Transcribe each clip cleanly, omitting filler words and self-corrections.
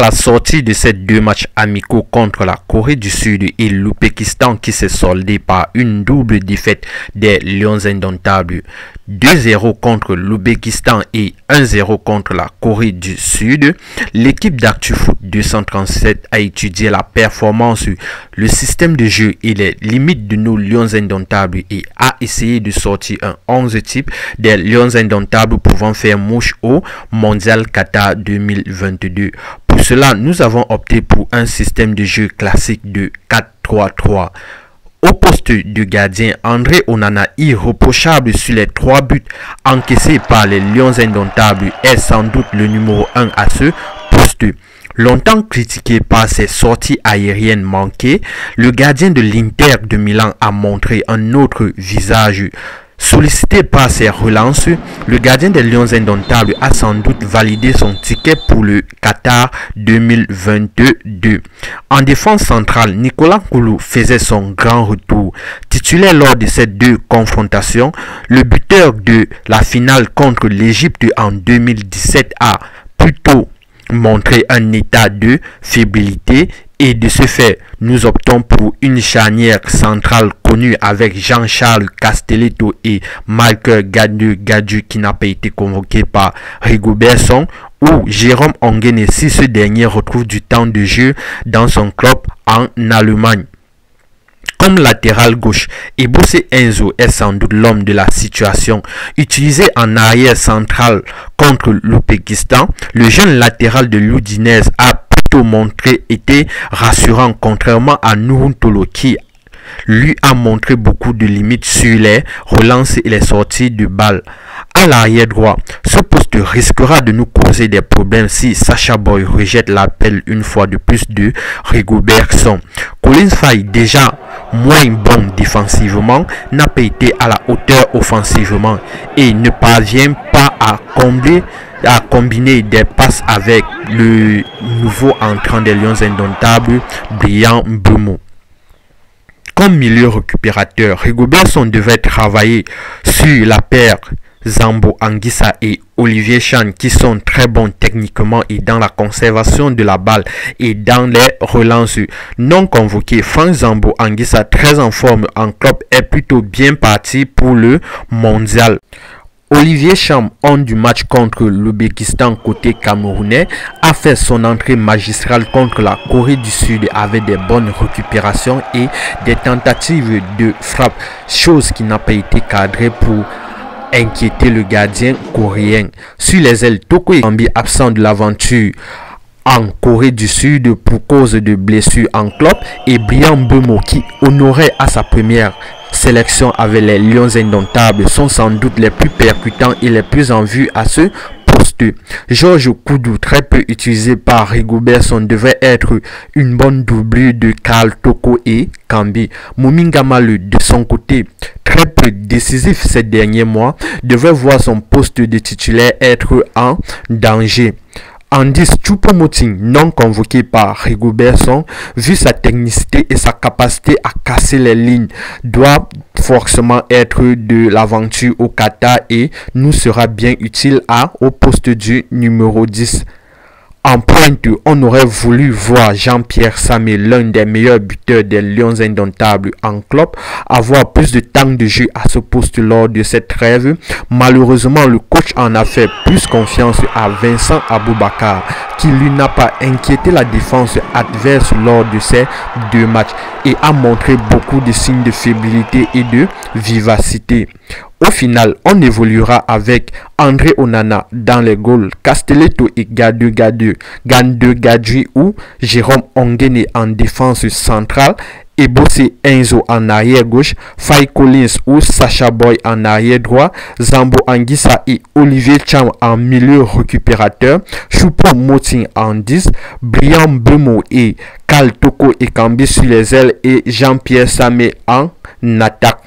la sortie de ces deux matchs amicaux contre la Corée du Sud et l'Ouzbékistan qui s'est soldé par une double défaite des Lions indomptables, 2-0 contre l'Ouzbékistan et 1-0 contre la Corée du Sud, l'équipe d'ActuFoot 237 a étudié la performance, le système de jeu et les limites de nos Lions indomptables et a essayé de sortir un 11 type des Lions indomptables pouvant faire mouche au Mondial Qatar 2022. Pour cela, nous avons opté pour un système de jeu classique de 4-3-3. Au poste de gardien, André Onana, irréprochable sur les 3 buts encaissés par les Lions indomptables, est sans doute le numéro 1 à ce poste. Longtemps critiqué par ses sorties aériennes manquées, le gardien de l'Inter de Milan a montré un autre visage. Sollicité par ses relances, le gardien des Lions indomptables a sans doute validé son ticket pour le Qatar 2022. En défense centrale, Nicolas Koulou faisait son grand retour. Titulaire lors de ces deux confrontations, le buteur de la finale contre l'Égypte en 2017 a plutôt montré un état de fébrilité et de ce fait, nous optons pour une charnière centrale connue avec Jean-Charles Castelletto et Michael Gadieu qui n'a pas été convoqué par Rigobert Song ou Jérôme Onguene si ce dernier retrouve du temps de jeu dans son club en Allemagne. Comme latéral gauche, Eboussé Enzo est sans doute l'homme de la situation. Utilisé en arrière central contre l'Ouzbékistan, le jeune latéral de l'Udinese a plutôt montré été rassurant contrairement à Nuhuntolo qui lui a montré beaucoup de limites sur les relances et les sorties de balles. À l'arrière droit, ce poste risquera de nous causer des problèmes si Sacha Boey rejette l'appel une fois de plus de Rigobert Song. Collins Faye, déjà moins bon défensivement, n'a pas été à la hauteur offensivement et ne parvient pas à combiner des passes avec le nouveau entrant des Lions indomptables, Bryan Mbeumo. Comme milieu récupérateur, Rigobert Song devait travailler sur la paire Zambo Anguissa et Olivier Chan qui sont très bons techniquement et dans la conservation de la balle et dans les relances. Non convoqué, Franck Zambo Anguissa, très en forme en club, est plutôt bien parti pour le mondial. Olivier Cham, homme du match contre l'Ouzbékistan côté camerounais, a fait son entrée magistrale contre la Corée du Sud avec des bonnes récupérations et des tentatives de frappe, chose qui n'a pas été cadrée pour inquiéter le gardien coréen. Sur les ailes, Toko Ekambi, absent de l'aventure en Corée du Sud pour cause de blessures en club, et Bryan Mbeumo qui honorait à sa première sélection avec les Lions indomptables sont sans doute les plus percutants et les plus en vue à ce poste. Georges Koudou, très peu utilisé par Rigobert Song, devait être une bonne doublure de Karl Toko et Kambi. Mominga Malu, de son côté, très peu décisif ces derniers mois, devait voir son poste de titulaire être en danger. Andis Choupo-Moting, non convoqué par Rigobert Song, vu sa technicité et sa capacité à casser les lignes, doit forcément être de l'aventure au Qatar et nous sera bien utile au poste du numéro 10. En pointe, on aurait voulu voir Jean-Pierre Samé, l'un des meilleurs buteurs des Lions indomptables en club, avoir plus de temps de jeu à ce poste lors de cette trêve. Malheureusement, le coach en a fait plus confiance à Vincent Aboubakar, qui lui n'a pas inquiété la défense adverse lors de ces deux matchs et a montré beaucoup de signes de fébrilité et de vivacité. Au final, on évoluera avec André Onana dans les goals, Castelletto et Gadieu ou Jérôme Onguene en défense centrale, Eboussé Enzo en arrière gauche, Faye Collins ou Sacha Boey en arrière droit, Zambo Anguissa et Olivier Cham en milieu récupérateur, Choupo-Moting en 10, Bryan Mbeumo et Karl Toko Ekambi sur les ailes et Jean-Pierre Samé en attaque.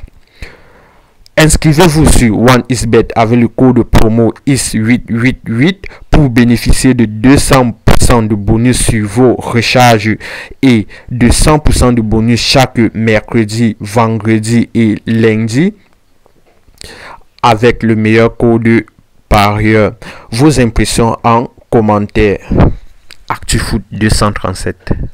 Inscrivez-vous sur OneXBet avec le code promo IS888 pour bénéficier de 200% de bonus sur vos recharges et de 100% de bonus chaque mercredi, vendredi et lundi avec le meilleur code parieur. Vos impressions en commentaire. ActuFoot 237.